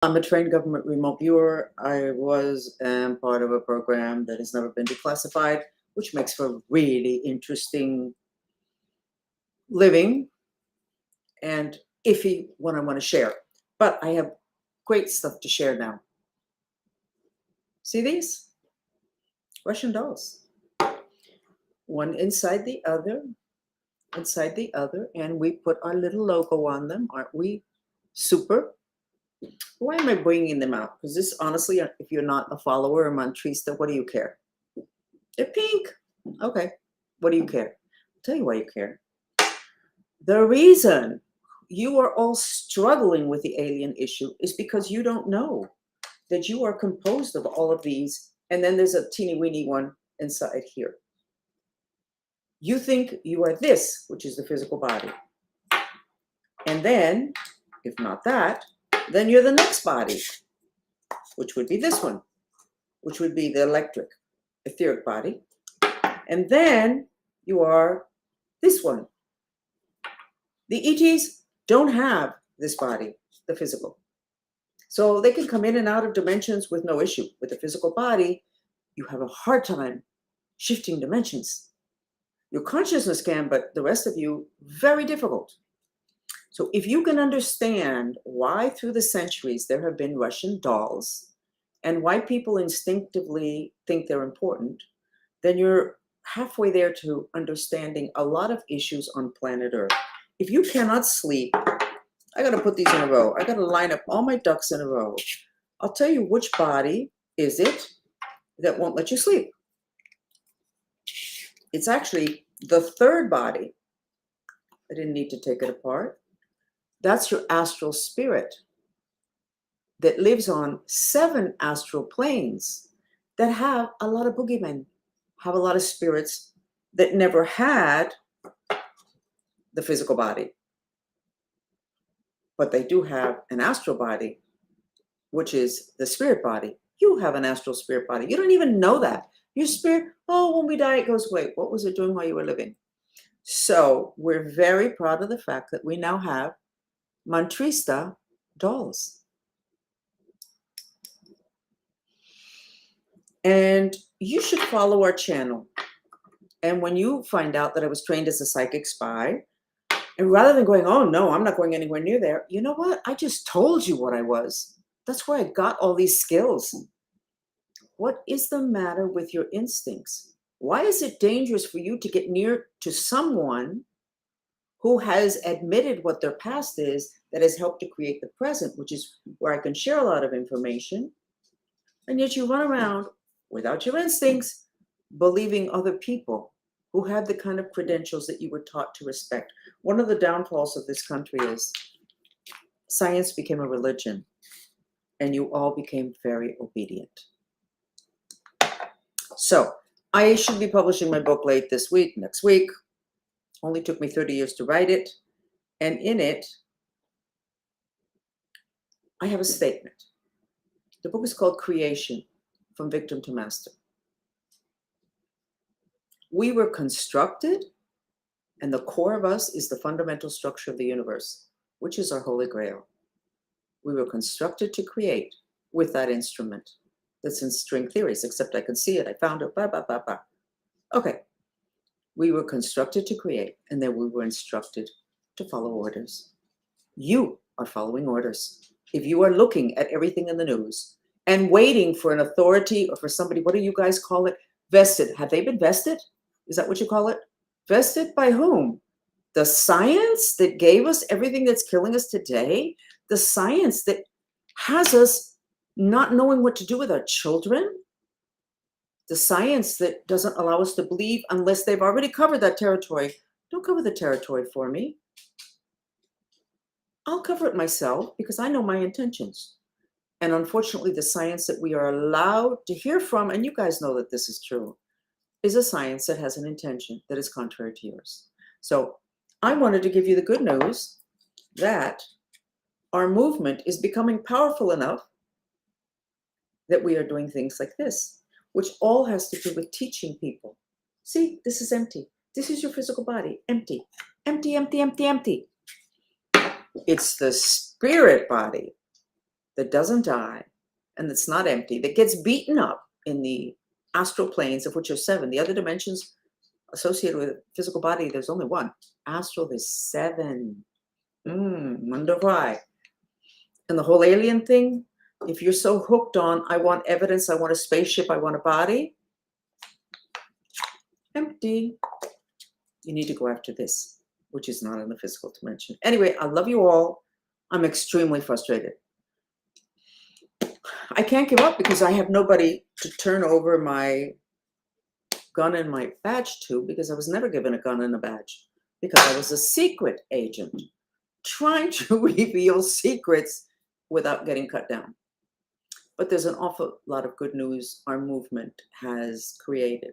I'm a trained government remote viewer. I was part of a program that has never been declassified, which makes for really interesting living and iffy when I want to share. But I have great stuff to share now. See these? Russian dolls. One inside the other, and we put our little logo on them. Aren't we super? Why am I bringing them out? Because this, honestly, if you're not a follower of Mantrista, what do you care? They're pink. Okay. What do you care? I'll tell you why you care. The reason you are all struggling with the alien issue is because you don't know that you are composed of all of these, and then there's a teeny weeny one inside here. You think you are this, which is the physical body. And then, if not that, then you're the next body, which would be this one, which would be the electric, etheric body. And then you are this one. The ETs don't have this body, the physical. So they can come in and out of dimensions with no issue. With the physical body, you have a hard time shifting dimensions. Your consciousness can, but the rest of you, very difficult. So if you can understand why through the centuries there have been Russian dolls and why people instinctively think they're important, then you're halfway there to understanding a lot of issues on planet Earth. If you cannot sleep, I got to put these in a row. I got to line up all my ducks in a row. I'll tell you which body is it that won't let you sleep. It's actually the third body. I didn't need to take it apart. That's your astral spirit that lives on 7 astral planes that have a lot of boogeymen, have a lot of spirits that never had the physical body. But they do have an astral body, which is the spirit body. You have an astral spirit body. You don't even know that. Your spirit, oh, when we die, it goes away. What was it doing while you were living? So we're very proud of the fact that we now have Mantrista dolls. And you should follow our channel. And when you find out that I was trained as a psychic spy, and rather than going, oh no, I'm not going anywhere near there, you know what? I just told you what I was. That's where I got all these skills. What is the matter with your instincts? Why is it dangerous for you to get near to someone who has admitted what their past is, that has helped to create the present, which is where I can share a lot of information, and yet you run around without your instincts, believing other people who have the kind of credentials that you were taught to respect. One of the downfalls of this country is science became a religion, and you all became very obedient. So I should be publishing my book late this week, next week. Only took me 30 years to write it. And in it, I have a statement. The book is called Creation, From Victim to Master. We were constructed, and the core of us is the fundamental structure of the universe, which is our Holy Grail. We were constructed to create with that instrument that's in string theories, except I can see it. I found it, blah, blah, blah, blah. Okay. We were constructed to create, and then we were instructed to follow orders. You are following orders. If you are looking at everything in the news and waiting for an authority or for somebody, what do you guys call it? Vested. Have they been vested? Is that what you call it? Vested by whom? The science that gave us everything that's killing us today? The science that has us not knowing what to do with our children? The science that doesn't allow us to believe unless they've already covered that territory. Don't cover the territory for me. I'll cover it myself because I know my intentions. And unfortunately, the science that we are allowed to hear from, and you guys know that this is true, is a science that has an intention that is contrary to yours. So I wanted to give you the good news that our movement is becoming powerful enough that we are doing things like this, which all has to do with teaching people. See, this is empty. This is your physical body, empty, empty, empty, empty, empty. It's the spirit body that doesn't die and that's not empty, that gets beaten up in the astral planes, of which are 7. The other dimensions associated with physical body, there's only 1. Astral, there's 7. Wonder why. And the whole alien thing, if you're so hooked on, I want evidence, I want a spaceship, I want a body, empty. You need to go after this, which is not in the physical dimension. Anyway, I love you all. I'm extremely frustrated. I can't give up because I have nobody to turn over my gun and my badge to, because I was never given a gun and a badge, because I was a secret agent trying to reveal secrets without getting cut down. But there's an awful lot of good news our movement has created,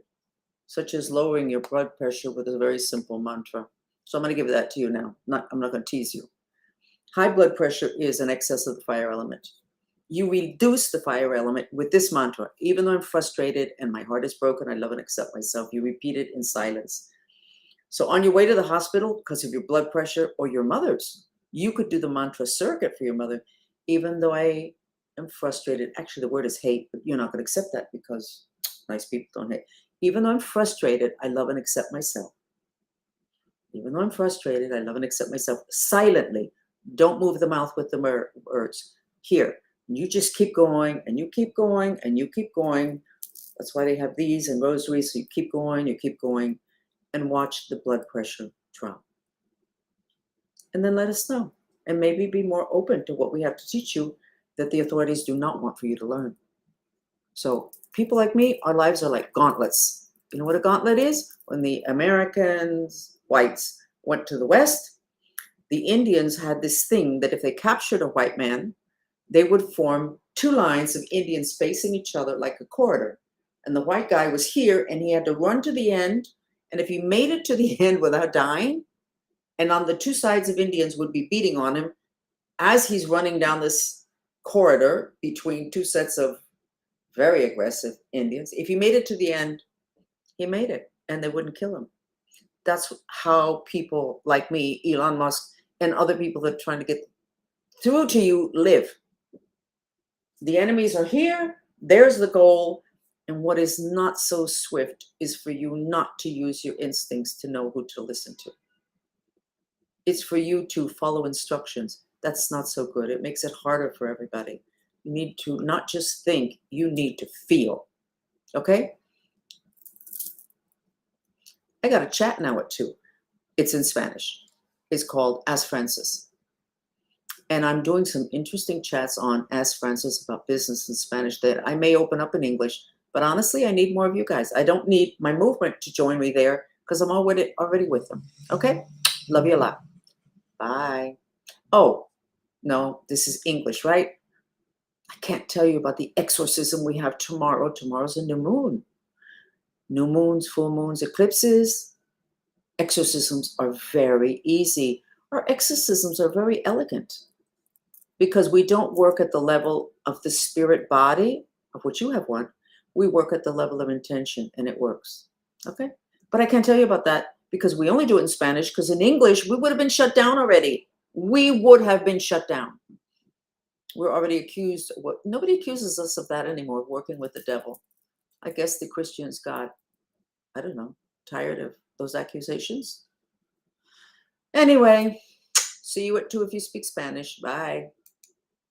such as lowering your blood pressure with a very simple mantra. So I'm going to give that to you now. I'm not going to tease you. High blood pressure is an excess of the fire element. You reduce the fire element with this mantra. Even though I'm frustrated and my heart is broken, I love and accept myself. You repeat it in silence. So on your way to the hospital, because of your blood pressure or your mother's, you could do the mantra surrogate for your mother. Even though I am frustrated, actually the word is hate, but you're not going to accept that because nice people don't hate. Even though I'm frustrated, I love and accept myself. Even though I'm frustrated, I love and accept myself silently. Don't move the mouth with the words. Here, you just keep going, and you keep going, and you keep going. That's why they have these and rosaries. So you keep going, and watch the blood pressure drop. And then let us know. And maybe be more open to what we have to teach you that the authorities do not want for you to learn. So people like me, our lives are like gauntlets. You know what a gauntlet is? When the Americans, whites, went to the West, the Indians had this thing that if they captured a white man, they would form 2 lines of Indians facing each other like a corridor. And the white guy was here, and he had to run to the end. And if he made it to the end without dying, and on the 2 sides of Indians would be beating on him as he's running down this corridor between 2 sets of very aggressive Indians. If he made it to the end, he made it, and they wouldn't kill him. That's how people like me, Elon Musk, and other people that are trying to get through to you live. The enemies are here. There's the goal. And what is not so swift is for you not to use your instincts to know who to listen to. It's for you to follow instructions. That's not so good. It makes it harder for everybody. You need to not just think, you need to feel. Okay? I got a chat now at 2. It's in Spanish. It's called Ask Francis. And I'm doing some interesting chats on Ask Francis about business in Spanish that I may open up in English. But honestly, I need more of you guys. I don't need my movement to join me there because I'm already with them. Okay? Love you a lot. Bye. Oh, no, this is English, right? I can't tell you about the exorcism we have tomorrow. Tomorrow's a new moon. New moons, full moons, eclipses. Exorcisms are very easy. Our exorcisms are very elegant because we don't work at the level of the spirit body, of which you have one. We work at the level of intention, and it works. Okay? But I can't tell you about that because we only do it in Spanish, because in English, we would have been shut down already. We would have been shut down. We're already accused. Nobody accuses us of that anymore, working with the devil. I guess the Christians got, I don't know, tired of those accusations. Anyway, see you at 2 if you speak Spanish. Bye.